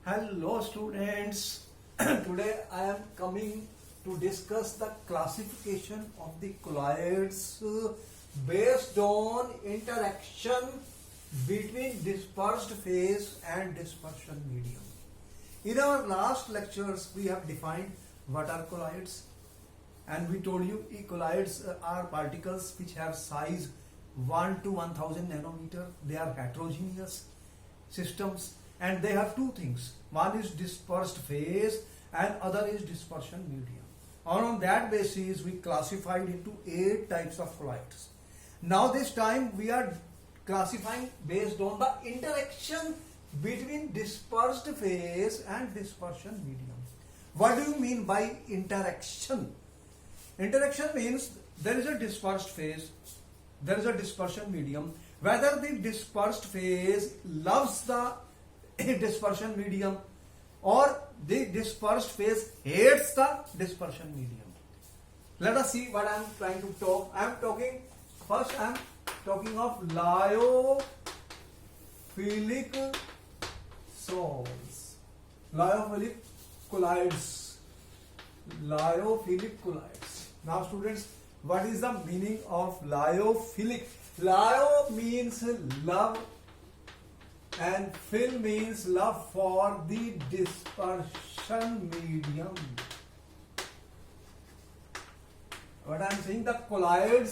Hello students, today I am coming to discuss the classification of the colloids based on interaction between dispersed phase and dispersion medium. In our last lectures we have defined what are colloids, and we told you colloids are particles which have size 1 to 1000 nanometer. They are heterogeneous systems and they have two things. One is dispersed phase and other is dispersion medium. On that basis we classified into 8 types of colloids. Now this time we are classifying based on the interaction between dispersed phase and dispersion medium. What do you mean by interaction? Interaction means there is a dispersed phase, there is a dispersion medium. Whether the dispersed phase loves the dispersion medium or the dispersed phase hates the dispersion medium. Let us see what I am trying to talk. I am talking of lyophilic salts, lyophilic colloids. Now students, what is the meaning of lyophilic? Lyo means love and phil means love for the dispersion medium. What I am saying, the colloidal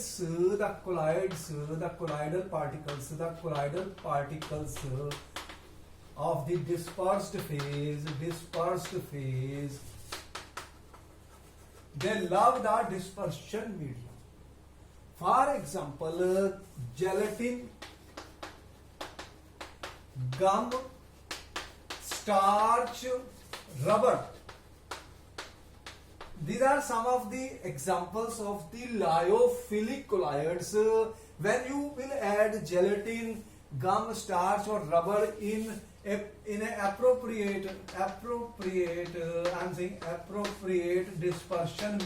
particles of the dispersed phase, they love the dispersion medium. For example, gelatin, gum, starch, rubber. These are some of the examples of the lyophilic colloids. When you will add gelatin, gum, starch or rubber in an appropriate dispersion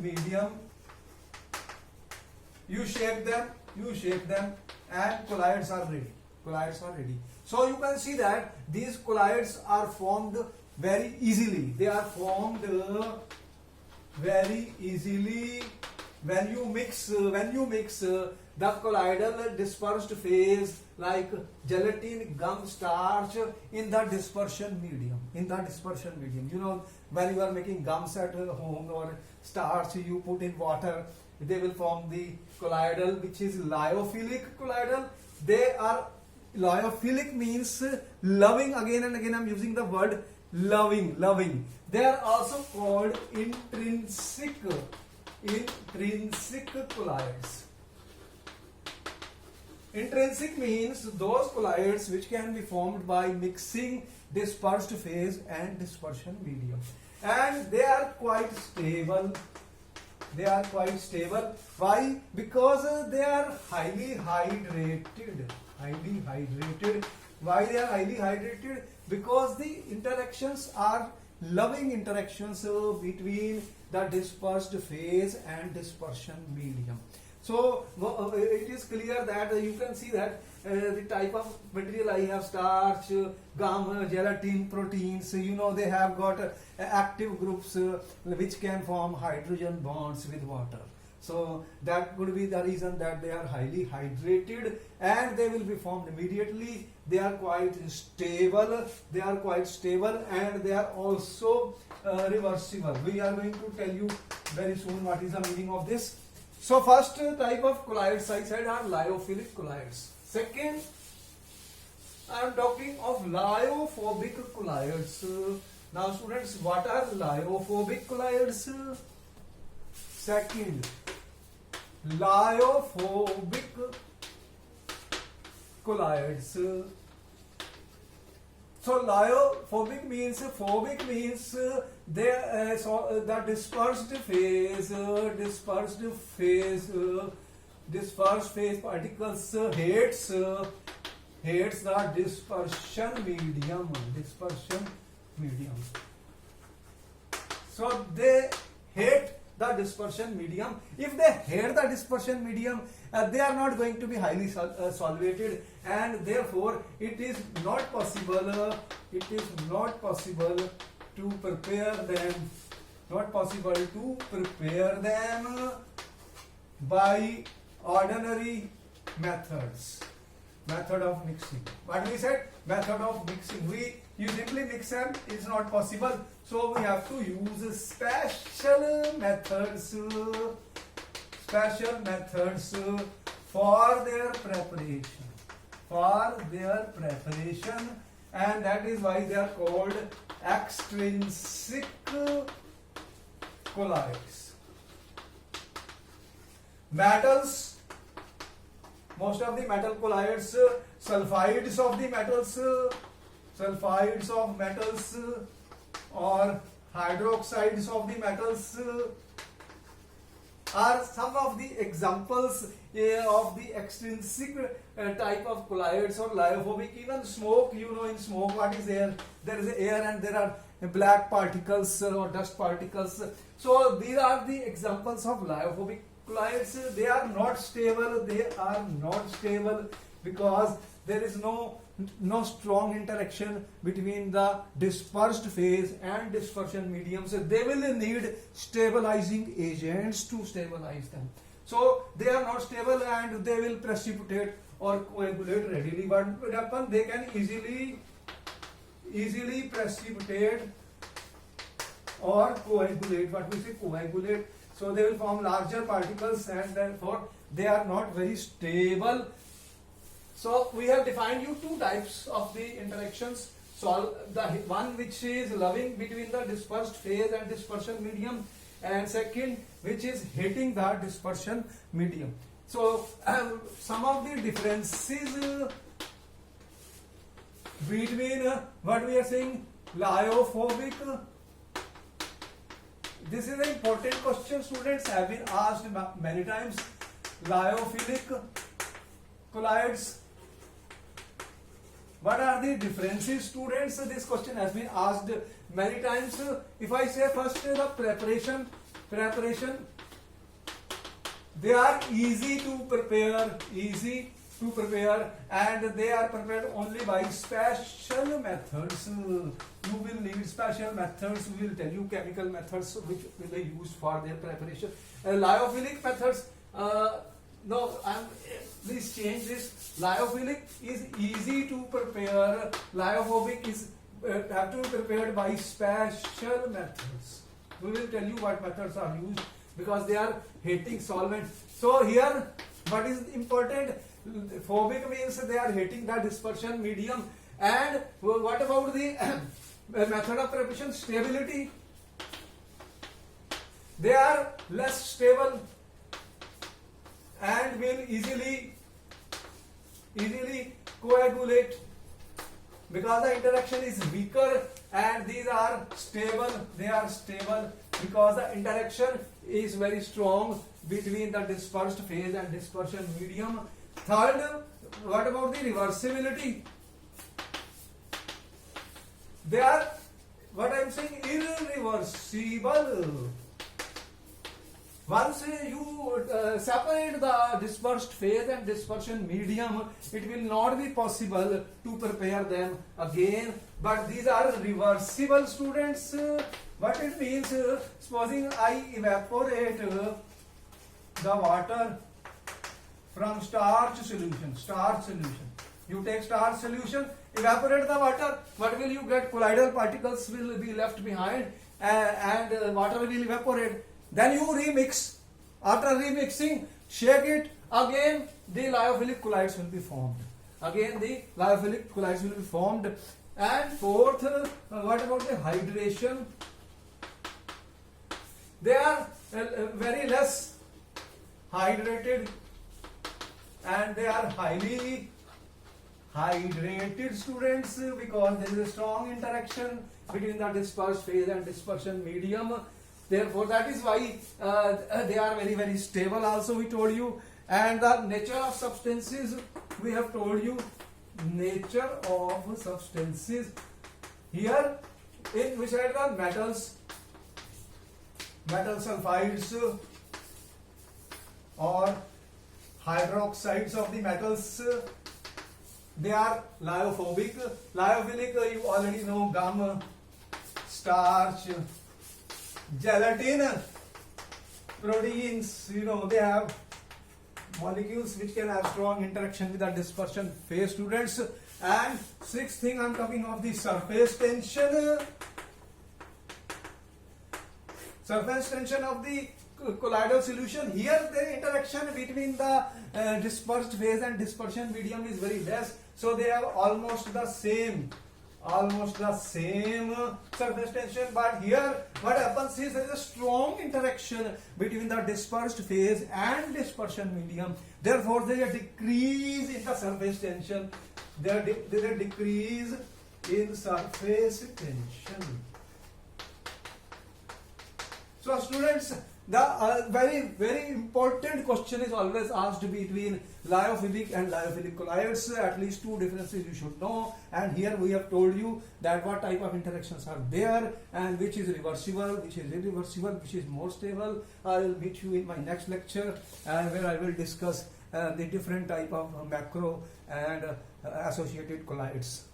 medium, you shake them and colloids are ready. So you can see that these colloids are formed very easily. They are formed very easily when you mix the colloidal dispersed phase like gelatin, gum, starch in the dispersion medium. You know, when you are making gums at home or starch, you put in water, they will form the colloidal, which is lyophilic colloidal. They are lyophilic means loving. Again and again I am using the word loving. They are also called intrinsic colloids. Intrinsic means those colloids which can be formed by mixing dispersed phase and dispersion medium, and they are quite stable. Why? Because they are highly hydrated. Why they are highly hydrated? Because the interactions are loving interactions between the dispersed phase and dispersion medium. So it is clear that you can see that the type of material I have: starch, gum, gelatin, proteins. You know, they have got active groups which can form hydrogen bonds with water. So that could be the reason that they are highly hydrated and they will be formed immediately. They are quite stable and they are also reversible. We are going to tell you very soon what is the meaning of this. So first type of colloids I said are lyophilic colloids. Second, I am talking of lyophobic colloids. Now students, what are lyophobic colloids? Second, lyophobic colloids. So lyophobic means the dispersed particles hates the dispersion medium. So they hate the dispersion medium. If they hate the dispersion medium, they are not going to be highly solvated, and therefore it is not possible. It is not possible to prepare them. Not possible to prepare them by ordinary methods. Method of mixing. What we said? Method of mixing. You simply mix them is not possible. So we have to use special methods. Special methods for their preparation. For their preparation, and that is why they are called extrinsic colloids. Metals. Most of the metal colloids, sulfides of the metals, or hydroxides of the metals are some of the examples of the extrinsic type of colloids or lyophobic. Even smoke, in smoke what is air? There is air and there are black particles or dust particles. So these are the examples of lyophobic colloids. They are not stable. Because there is no strong interaction between the dispersed phase and dispersion medium. So they will need stabilizing agents to stabilize them. So they are not stable and they will precipitate or coagulate readily. What will happen? They can easily precipitate or coagulate. What we say coagulate. So they will form larger particles and therefore they are not very stable. So we have defined you two types of the interactions. So the one which is loving between the dispersed phase and dispersion medium, and second which is hating the dispersion medium. So some of the differences between what we are saying lyophobic. This is an important question. Students have been asked many times. Lyophilic colloids. What are the differences, students? This question has been asked many times. If I say first the preparation, they are easy to prepare, and they are prepared only by special methods. You will need special methods. We will tell you chemical methods which will be used for their preparation. Lyophilic methods. Please change this. Lyophilic is easy to prepare. Lyophobic is have to be prepared by special methods. We will tell you what methods are used because they are hating solvents. So here, what is important? Phobic means they are hating the dispersion medium. And what about the method of preparation? Stability. They are less stable and will easily coagulate because the interaction is weaker, and these are stable. They are stable because the interaction is very strong between the dispersed phase and dispersion medium. Third, what about the reversibility? They are, what I am saying, irreversible. Once you separate the dispersed phase and dispersion medium, it will not be possible to prepare them again. But these are reversible, students. What it means, supposing I evaporate the water from starch solution. You take starch solution, evaporate the water. What will you get? Colloidal particles will be left behind, and water will evaporate. Then you remix. After remixing, shake it again. The lyophilic colloids will be formed. And fourth, what about the hydration? They are very less hydrated, and they are highly hydrated, students, because there is a strong interaction between the dispersed phase and dispersion medium. Therefore, that is why they are very, very stable also, we told you. And the nature of substances, we have told you. Nature of substances. Here, in which are the metals. metal sulfides or hydroxides of the metals. They are lyophobic. Lyophilic, you already know, gum, starch, gelatin, proteins. You know, they have molecules which can have strong interaction with the dispersion phase, students. And sixth thing, I'm talking of the surface tension. Surface tension of the colloidal solution. Here the interaction between the dispersed phase and dispersion medium is very less, so they have almost the same surface tension. But here what happens is there is a strong interaction between the dispersed phase and dispersion medium. Therefore there is a decrease in the surface tension. There is a decrease in surface tension. So students, the very important question is always asked between lyophilic and lyophilic colloids. At least two differences you should know, and here we have told you that what type of interactions are there and which is reversible, which is irreversible, which is more stable. I will meet you in my next lecture where I will discuss the different type of macro and associated colloids.